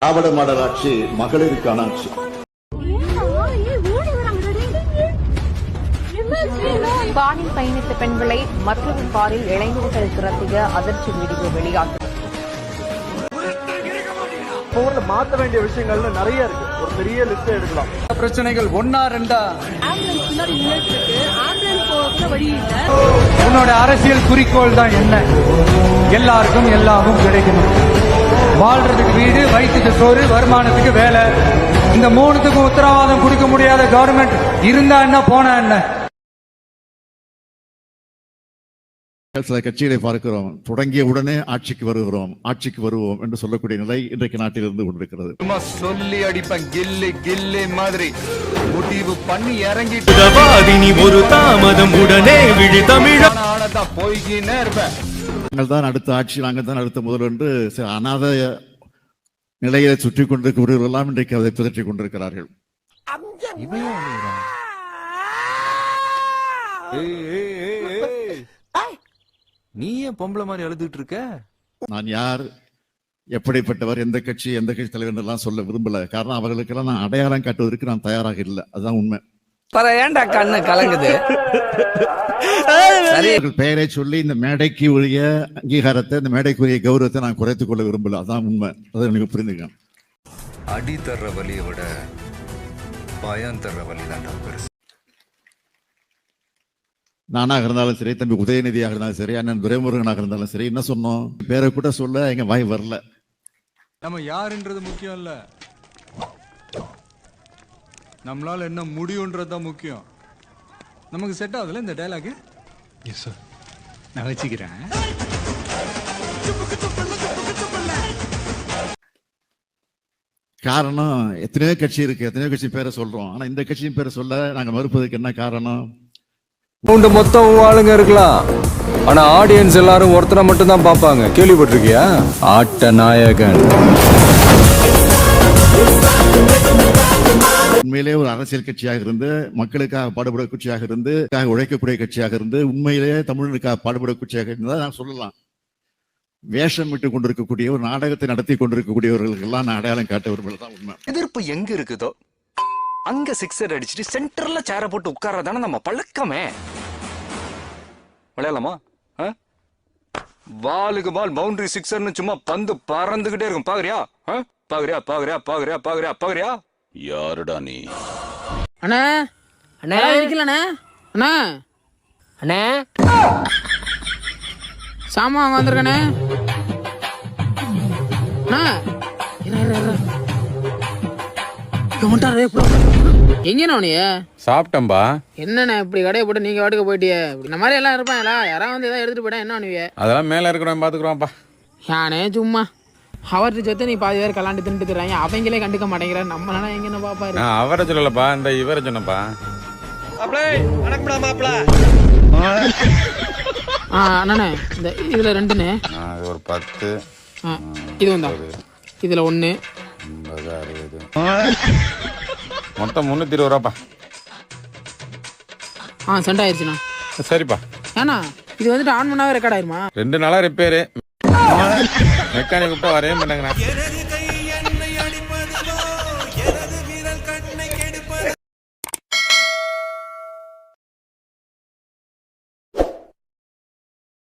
திராவிட model ஆட்சி மகளிருக்கான ஆட்சி. காரில் பயணித்த பெண்களை மற்றொரு காரில் இளைஞர்கள் திரட்டிய அதிர்ச்சி வீடியோ வெளியாகும். போர்ல மாத்த வேண்டிய விஷயங்கள்ல நிறைய இருக்கு. ஒரு பெரிய லிஸ்ட் எடுக்கலாம். பிரச்சனைகள் ஒன்னா ரெண்டா உன்னோட அரசியல் குறிக்கோள் தான் என்ன? எல்லாருக்கும் எல்லாமும் கிடைக்கணும். வாழ்றதுக்கு வீடு, வயிற்றுக்கு சோறு, வருமானத்துக்கு வேலை. இந்த மூணுத்துக்கும் உத்தரவாதம் கொடுக்க முடியாத கவர்மெண்ட் இருந்தா என்ன போனா என்ன? சில கட்சிகளை பார்க்கிறோம், தொடங்கிய உடனே ஆட்சிக்கு வருவோம் என்று சொல்லக்கூடிய நிலை இன்றைக்கு நாட்டில் இருந்து கொண்டிருக்கிறது. சொல்லி அடிப்பேன் கில்லி கில்லி மாதிரி முடிவு பண்ணி இறங்கிட்டு ஒரு தாமதம் உடனே விழி தமிழ் போய்கினே இருப்பேன். நாங்கள் தான் அடுத்த ஆட்சி, நாங்கள் தான் அடுத்த முதல் என்று அநாத நிலையை சுற்றி கொண்டிருக்கிறவர்கள் எல்லாம் இன்றைக்கு அதை பிதற்றிக் கொண்டிருக்கிறார்கள். நீ ஏன் பொம்பளை மாதிரி அழுதுட்டு இருக்க? நான் யார், எப்படிப்பட்டவர், எந்த கட்சி தலைவர் எல்லாம் சொல்ல விரும்பல. காரணம், அவர்களுக்கெல்லாம் நான் அடையாளம் காட்டுவதற்கு நான் தயாராக இல்லை. அதுதான் உண்மை. ஏன்டா கண்ணு கலங்குது? பெயரை சொல்லி இந்த மேடைக்கு உரிய அங்கீகாரத்தை, இந்த மேடைக்கு உரிய கௌரவத்தை நான் குறைத்துக் கொள்ள விரும்பல. அதான் உண்மை. அதை எனக்கு புரிந்துக்க. அடி தர்ற வலியை விட பயம் தர்ற வலி தான் பெருசு. நானாக இருந்தாலும் சரி, தம்பி உதயநிதியாக இருந்தாலும் சரி, அண்ணன் துரைமுருகனாக இருந்தாலும் சரி, என்ன சொன்னோம், பேரை கூட சொல்ல எங்க வாய் வரல. நம்ம யாருன்றது முக்கியம் இல்ல, நம்மளால என்ன முடியும்ன்றதுதான் முக்கியம். நமக்கு செட் ஆகுதுல இந்த டயலாக். எஸ் சார், நான் வச்சுக்கிறேன். காரணம், எத்தனையோ கட்சி இருக்கு, எத்தனையோ கட்சி பேரை சொல்றோம். ஆனா இந்த கட்சியின் பேரை சொல்ல நாங்க மறுப்பதற்கு என்ன காரணம்? மொத்தம் ஆளுங்க இருக்கலாம், ஆனா ஆடியன்ஸ் எல்லாரும் ஒருத்தரை மட்டும் தான் பாப்பாங்க. கேள்விப்பட்டிருக்கியா? ஆட்ட நாயகன். உண்மையிலே ஒரு அரசியல் கட்சியாக இருந்து, மக்களுக்காக பாடுபட கட்சியாக இருந்து, உழைக்கக்கூடிய கட்சியாக இருந்து, உண்மையிலேயே தமிழனுக்காக பாடுபட கட்சியாக இருந்தால் நான் சொல்லலாம். வேஷம் விட்டு கொண்டிருக்கக்கூடிய ஒரு நாடகத்தை நடத்தி கொண்டிருக்கக்கூடியவர்களுக்கெல்லாம் நான் அடையாளம் காட்ட விரும்புறதுதான் உண்மை. எதிர்ப்பு எங்க இருக்குதோ அங்க சிக்ஸர் அடிச்சுட்டு சென்டர்ல சேர போட்டு உட்கார்றதானே நம்ம பழக்கமே. விளையாடலாமா? பாலுக்கு பால் பவுண்டரி சிக்ஸர்னு சும்மா பந்து பறந்துகிட்டே இருக்கும். பாக்குறியா? பாக்குறியா பாக்குறியா பாக்குறியா பாக்குறியா பாக்குறியா? யாருடா நீ? அண்ணா அண்ணா இருக்கலண்ணா, அண்ணா அண்ணா சாமா அங்க வந்திருக்கண்ணே. அண்ணா எங்கண்ணா நீ? சாப்பிட்டம்பா. என்னண்ணா இப்படி கடையை போட்டு நீங்க வாட்டுக்கு போயிட்டியே? இந்த மாதிரி எல்லாம் இருப்பாங்களா? யாராவது வந்து ஏதாவது எடுத்துட்டு போயிட்டா என்ன பண்ணுவீங்க? அதெல்லாம் மேல இருக்கிறோம், பாத்துக்கிறோம்ப்பா. யானே சும்மா அவர்கிட்ட சேர்த்து நீ பாதி பேர் கலாண்டு தின்ட்டு தர்றாங்க, அவங்களே கண்டுக்க மாட்டேங்கிற. நம்மளால எங்க என்ன பாப்பாரு? அவரை சொல்லலப்பா, இந்த இவரை சொன்னப்பா. அண்ணே இந்த இதுல 2ண்ணே, ஒரு 10, இது வந்தா இதுல 1, 50, 60, மொத்தம் 320 ரூபாப்பா. சென்ட் ஆயிடுச்சுண்ணா. சரிப்பா. ஏண்ணா இது வந்துட்டு ஆன் பண்ணாவே ரெக்கார்ட் ஆயிருமா? 2 நாளா ரிப்பேரு, மெக்கானிக் கூப்பிட்டா வரவே மாட்டாங்கண்ணா.